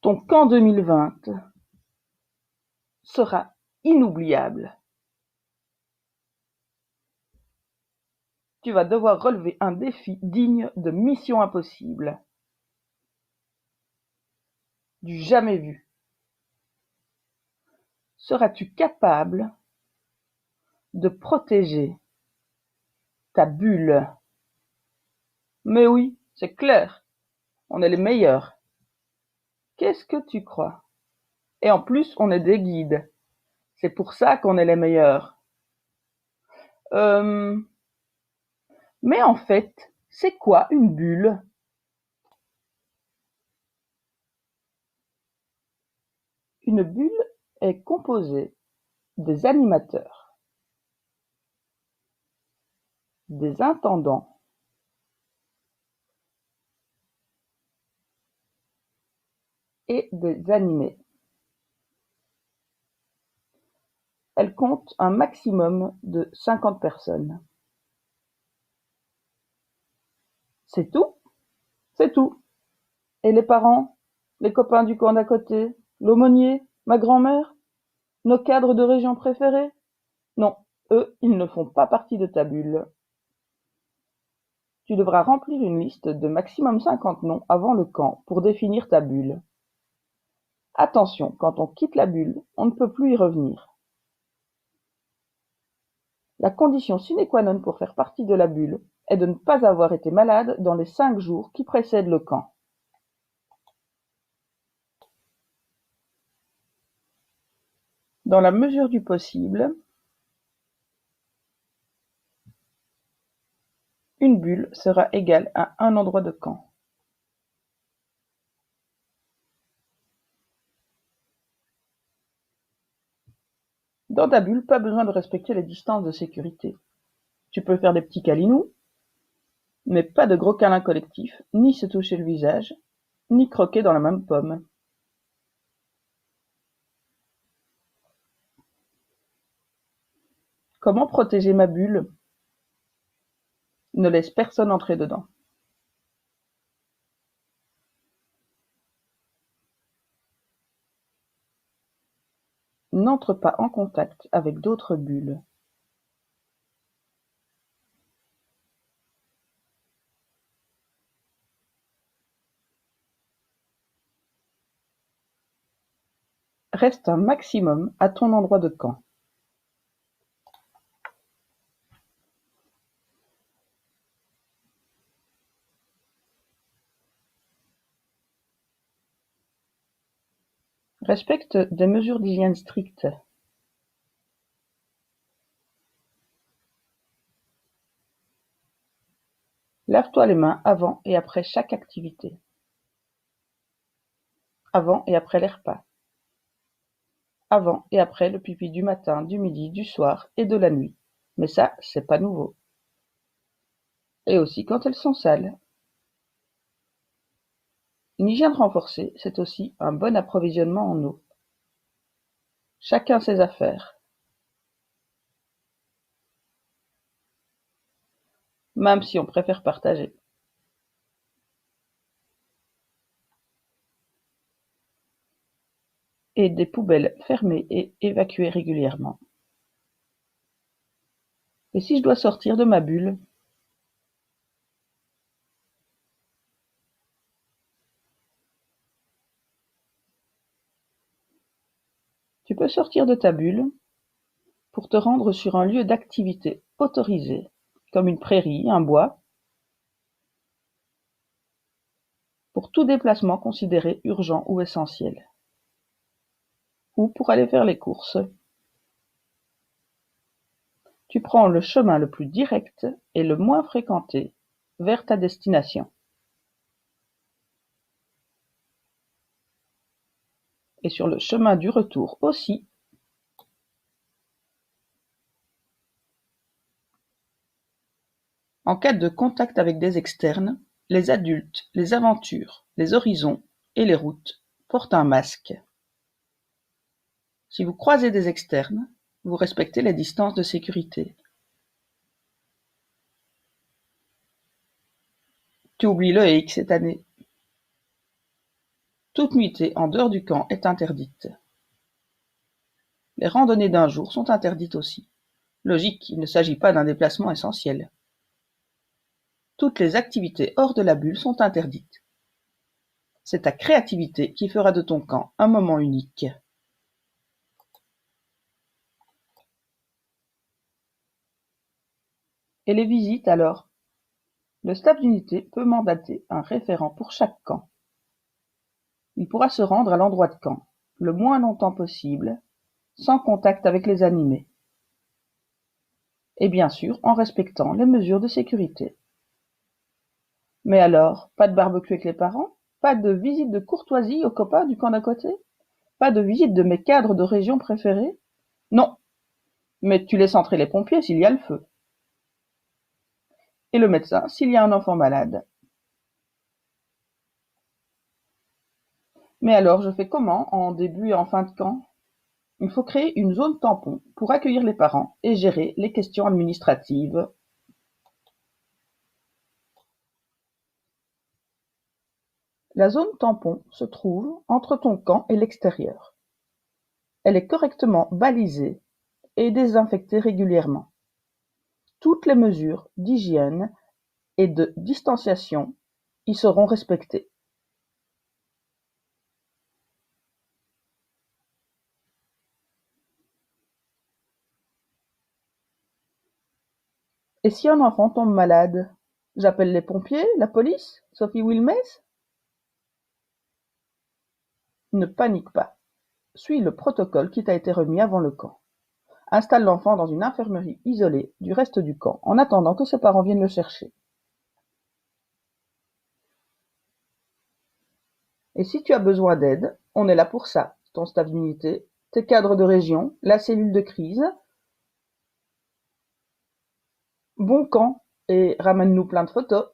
Ton camp 2020 sera inoubliable. Tu vas devoir relever un défi digne de Mission Impossible. Du jamais vu. Seras-tu capable de protéger ta bulle? Mais oui, c'est clair, on est les meilleurs. Qu'est-ce que tu crois? Et en plus, on est des guides. C'est pour ça qu'on est les meilleurs. Euh... Mais en fait, c'est quoi une bulle? Une bulle est composée des animateurs, des intendants et des animés. Elle compte un maximum de 50 personnes. C'est tout? C'est tout. Et les parents? Les copains du camp d'à côté? L'aumônier? Ma grand-mère? Nos cadres de région préférés? Non, eux, ils ne font pas partie de ta bulle. Tu devras remplir une liste de maximum 50 noms avant le camp pour définir ta bulle. Attention, quand on quitte la bulle, on ne peut plus y revenir. La condition sine qua non pour faire partie de la bulle est de ne pas avoir été malade dans les 5 jours qui précèdent le camp. Dans la mesure du possible, une bulle sera égale à un endroit de camp. Dans ta bulle, pas besoin de respecter les distances de sécurité. Tu peux faire des petits câlinous, mais pas de gros câlins collectifs, ni se toucher le visage, ni croquer dans la même pomme. Comment protéger ma bulle? Ne laisse personne entrer dedans. N'entre pas en contact avec d'autres bulles. Reste un maximum à ton endroit de camp. Respecte des mesures d'hygiène strictes. Lave-toi les mains avant et après chaque activité. Avant et après les repas. Avant et après le pipi du matin, du midi, du soir et de la nuit. Mais ça, c'est pas nouveau. Et aussi quand elles sont sales. Une hygiène renforcée, c'est aussi un bon approvisionnement en eau. Chacun ses affaires. Même si on préfère partager. Et des poubelles fermées et évacuées régulièrement. Et si je dois sortir de ma bulle? Tu peux sortir de ta bulle pour te rendre sur un lieu d'activité autorisé, comme une prairie, un bois, pour tout déplacement considéré urgent ou essentiel. Ou pour aller faire les courses. Tu prends le chemin le plus direct et le moins fréquenté vers ta destination. Et sur le chemin du retour aussi. En cas de contact avec des externes, les adultes, les aventures, les horizons et les routes portent un masque. Si vous croisez des externes, vous respectez les distances de sécurité. Tu oublies le hic cette année. Toute nuitée en dehors du camp est interdite. Les randonnées d'un jour sont interdites aussi. Logique, il ne s'agit pas d'un déplacement essentiel. Toutes les activités hors de la bulle sont interdites. C'est ta créativité qui fera de ton camp un moment unique. Et les visites alors? Le staff d'unité peut mandater un référent pour chaque camp. Il pourra se rendre à l'endroit de camp, le moins longtemps possible, sans contact avec les animés. Et bien sûr en respectant les mesures de sécurité. Mais alors, pas de barbecue avec les parents? Pas de visite de courtoisie aux copains du camp d'à côté? Pas de visite de mes cadres de région préférés? Non, mais tu laisses entrer les pompiers s'il y a le feu. Et le médecin s'il y a un enfant malade. Mais alors je fais comment en début et en fin de camp? Il faut créer une zone tampon pour accueillir les parents et gérer les questions administratives. La zone tampon se trouve entre ton camp et l'extérieur. Elle est correctement balisée et désinfectée régulièrement. Toutes les mesures d'hygiène et de distanciation y seront respectées. Et si un enfant tombe malade, j'appelle les pompiers, la police, Sophie Wilmès? Ne panique pas. Suis le protocole qui t'a été remis avant le camp. Installe l'enfant dans une infirmerie isolée du reste du camp en attendant que ses parents viennent le chercher. Et si tu as besoin d'aide, on est là pour ça. Ton staff d'unité, tes cadres de région, la cellule de crise. Bon camp et ramène-nous plein de photos.